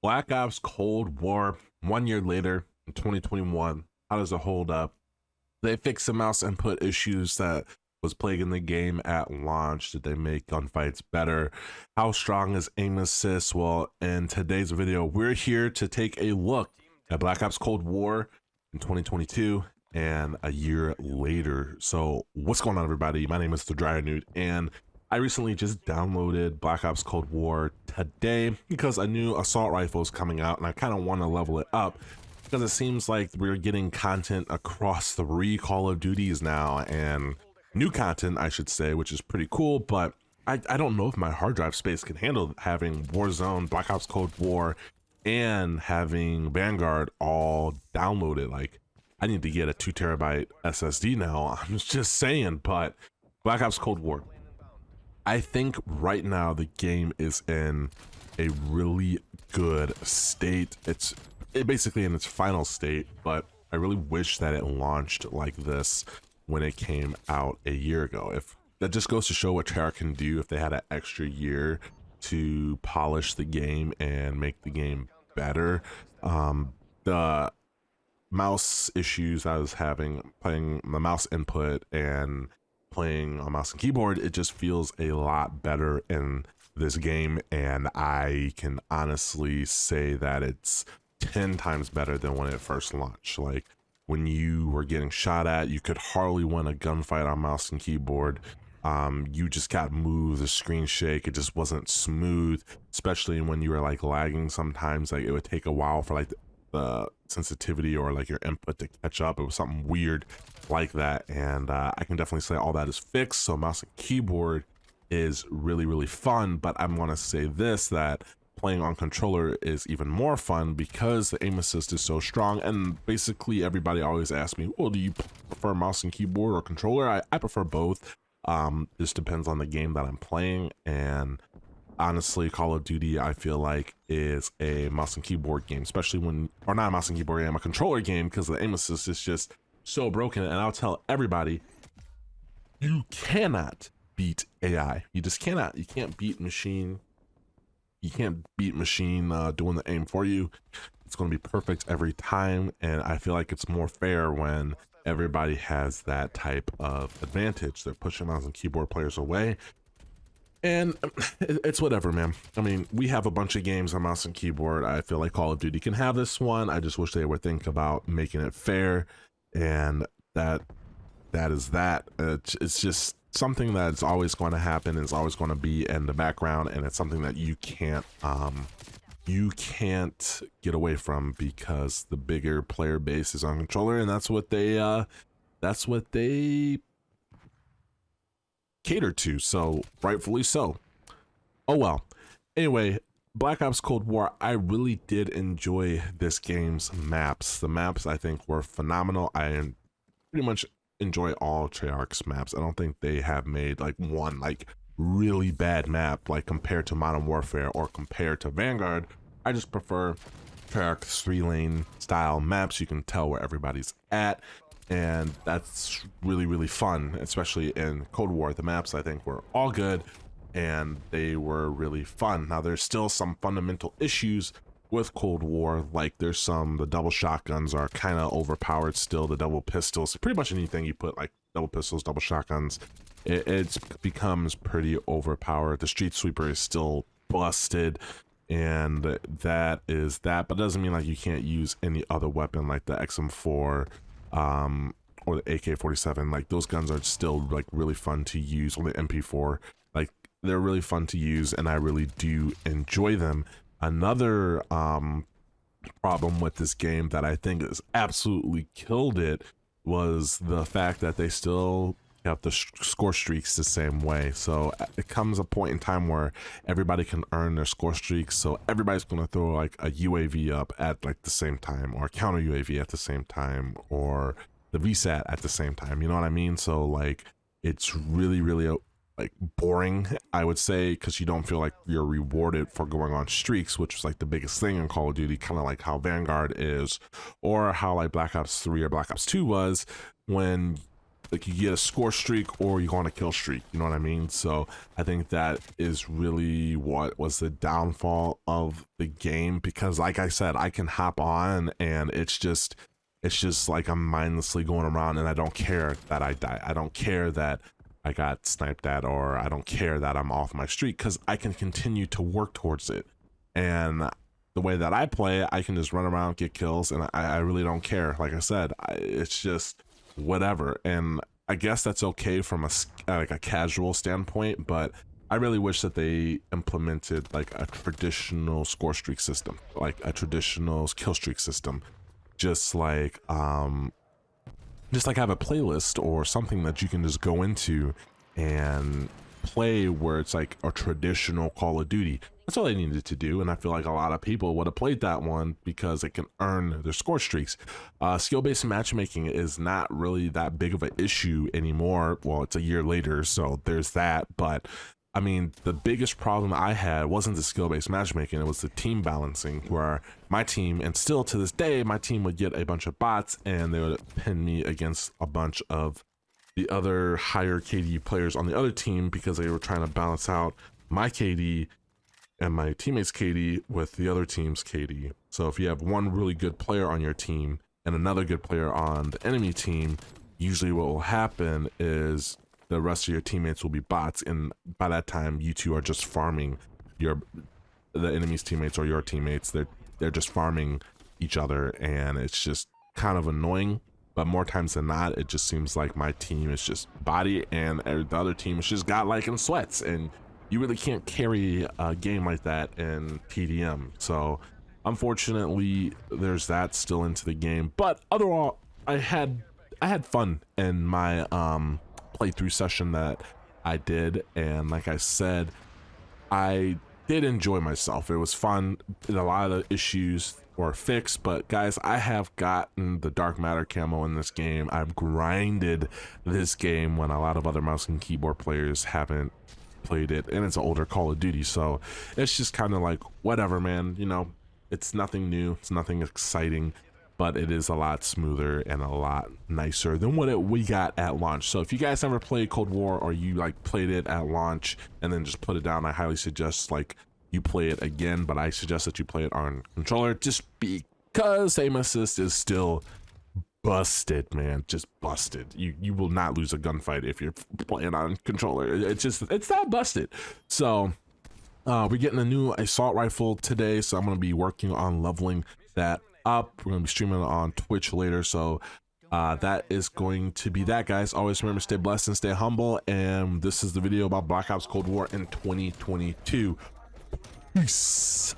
Black Ops Cold War, 1 year later in 2021. How does it hold up? They fixed the mouse input issues that was plaguing the game at launch. Did they make gunfights better? How strong is aim assist? Well, in today's video, we're here to take a look at Black Ops Cold War in 2022 and a year later. So what's going on, everybody? My name is The Dryer Nude, and I recently just downloaded Black Ops Cold War today because a new assault rifle is coming out and I kind of want to level it up because it seems like we're getting content across 3 Call of Duties now, and new content, I should say, which is pretty cool, but I don't know if my hard drive space can handle having Warzone, Black Ops Cold War, and having Vanguard all downloaded. Like, I need to get a 2 TB SSD now. I'm just saying. But Black Ops Cold War, I think right now the game is in a really good state. It's basically in its final state, but I really wish that it launched like this when it came out a year ago. If that just goes to show what Treyarch can do if they had an extra year to polish the game and make the game better. The mouse issues I was having playing the mouse input and playing on mouse and keyboard, it just feels a lot better in this game, and I can honestly say that it's 10 times better than when it first launched. Like, when you were getting shot at, you could hardly win a gunfight on mouse and keyboard. You just got moved, the screen shake, it just wasn't smooth, especially when you were like lagging sometimes. Like, it would take a while for like the sensitivity or like your input to catch up. It was something weird like that, and I can definitely say all that is fixed. So mouse and keyboard is really fun, but I'm gonna say this, that playing on controller is even more fun because the aim assist is so strong. And basically everybody always asks me, well, do you prefer mouse and keyboard or controller? I prefer both. This depends on the game that I'm playing, and honestly, Call of Duty, I feel like, is a mouse and keyboard game, especially when, or not a mouse and keyboard game, a controller game, because the aim assist is just so broken. And I'll tell everybody, you cannot beat AI. You just cannot. You can't beat machine. You can't beat machine doing the aim for you. It's going to be perfect every time, and I feel like it's more fair when everybody has that type of advantage. They're pushing mouse and keyboard players away, and it's whatever, man. I mean, we have a bunch of games on mouse and keyboard. I feel like Call of Duty can have this one. I just wish they would think about making it fair, and that is that. It's just something that's always going to happen, and it's always going to be in the background, and it's something that you can't get away from because the bigger player base is on controller, and that's what they cater to, so rightfully so. Oh well. Anyway, Black Ops Cold War, I really did enjoy this game's maps. The maps, I think, were phenomenal. I pretty much enjoy all Treyarch's maps. I don't think they have made like one like really bad map like compared to Modern Warfare or compared to Vanguard. I just prefer Treyarch's 3-lane style maps. You can tell where everybody's at, and that's really fun, especially in Cold War. The maps, I think, were all good and they were really fun. Now, there's still some fundamental issues with Cold War, like the double shotguns are kind of overpowered still. The double pistols, pretty much anything you put like double pistols, double shotguns, it becomes pretty overpowered. The street sweeper is still busted, and that is that, but it doesn't mean like you can't use any other weapon like the XM4 or the AK-47. Like, those guns are still like really fun to use, or the MP4. Like, they're really fun to use, and I really do enjoy them. Another problem with this game that I think has absolutely killed it was the fact that they still have the score streaks the same way. So it comes a point in time where everybody can earn their score streaks, so everybody's going to throw like a UAV up at like the same time, or a counter UAV at the same time, or the VSAT at the same time, you know what I mean? So like, it's really like boring, I would say, because you don't feel like you're rewarded for going on streaks, which is like the biggest thing in Call of Duty, kind of like how Vanguard is, or how like Black Ops 3 or Black Ops 2 was, when like you get a score streak or you go on a kill streak, you know what I mean? So I think that is really what was the downfall of the game, because like I said, I can hop on and it's just like I'm mindlessly going around and I don't care that I die. I don't care that I got sniped at, or I don't care that I'm off my streak, because I can continue to work towards it. And the way that I play, I can just run around, get kills, and I really don't care. Like I said, it's just whatever. And I guess that's okay from like a casual standpoint, but I really wish that they implemented like a traditional score streak system, like a traditional kill streak system, just like have a playlist or something that you can just go into and play where it's like a traditional Call of Duty. That's all they needed to do, and I feel like a lot of people would have played that one because it can earn their score streaks. Skill-based matchmaking is not really that big of an issue anymore. Well, it's a year later, so there's that. But I mean, the biggest problem I had wasn't the skill-based matchmaking, it was the team balancing, where my team, and still to this day, my team would get a bunch of bots and they would pin me against a bunch of the other higher KD players on the other team, because they were trying to balance out my KD and my teammates' KD with the other team's KD. So if you have one really good player on your team and another good player on the enemy team, usually what will happen is the rest of your teammates will be bots, and by that time you two are just farming the enemy's teammates or your teammates. They're just farming each other, and it's just kind of annoying. But more times than not, it just seems like my team is just body and the other team is just godlike and sweats, and you really can't carry a game like that in TDM. So unfortunately, there's that still into the game. But overall, I had fun in my playthrough session that I did, and like I said, I did enjoy myself. It was fun. A lot of the issues were fixed, but guys, I have gotten the dark matter camo in this game. I've grinded this game when a lot of other mouse and keyboard players haven't played it, and it's an older Call of Duty, so it's just kind of like whatever, man. You know, it's nothing new, it's nothing exciting, but it is a lot smoother and a lot nicer than what we got at launch. So if you guys ever played Cold War, or you like played it at launch and then just put it down, I highly suggest like you play it again, but I suggest that you play it on controller, just because aim assist is still busted, man. Just busted. You will not lose a gunfight if you're playing on controller. It's that busted. So we're getting a new assault rifle today, so I'm going to be working on leveling that up. We're going to be streaming on Twitch later, so that is going to be that, guys. Always remember, stay blessed and stay humble, and this is the video about Black Ops Cold War in 2022. Peace.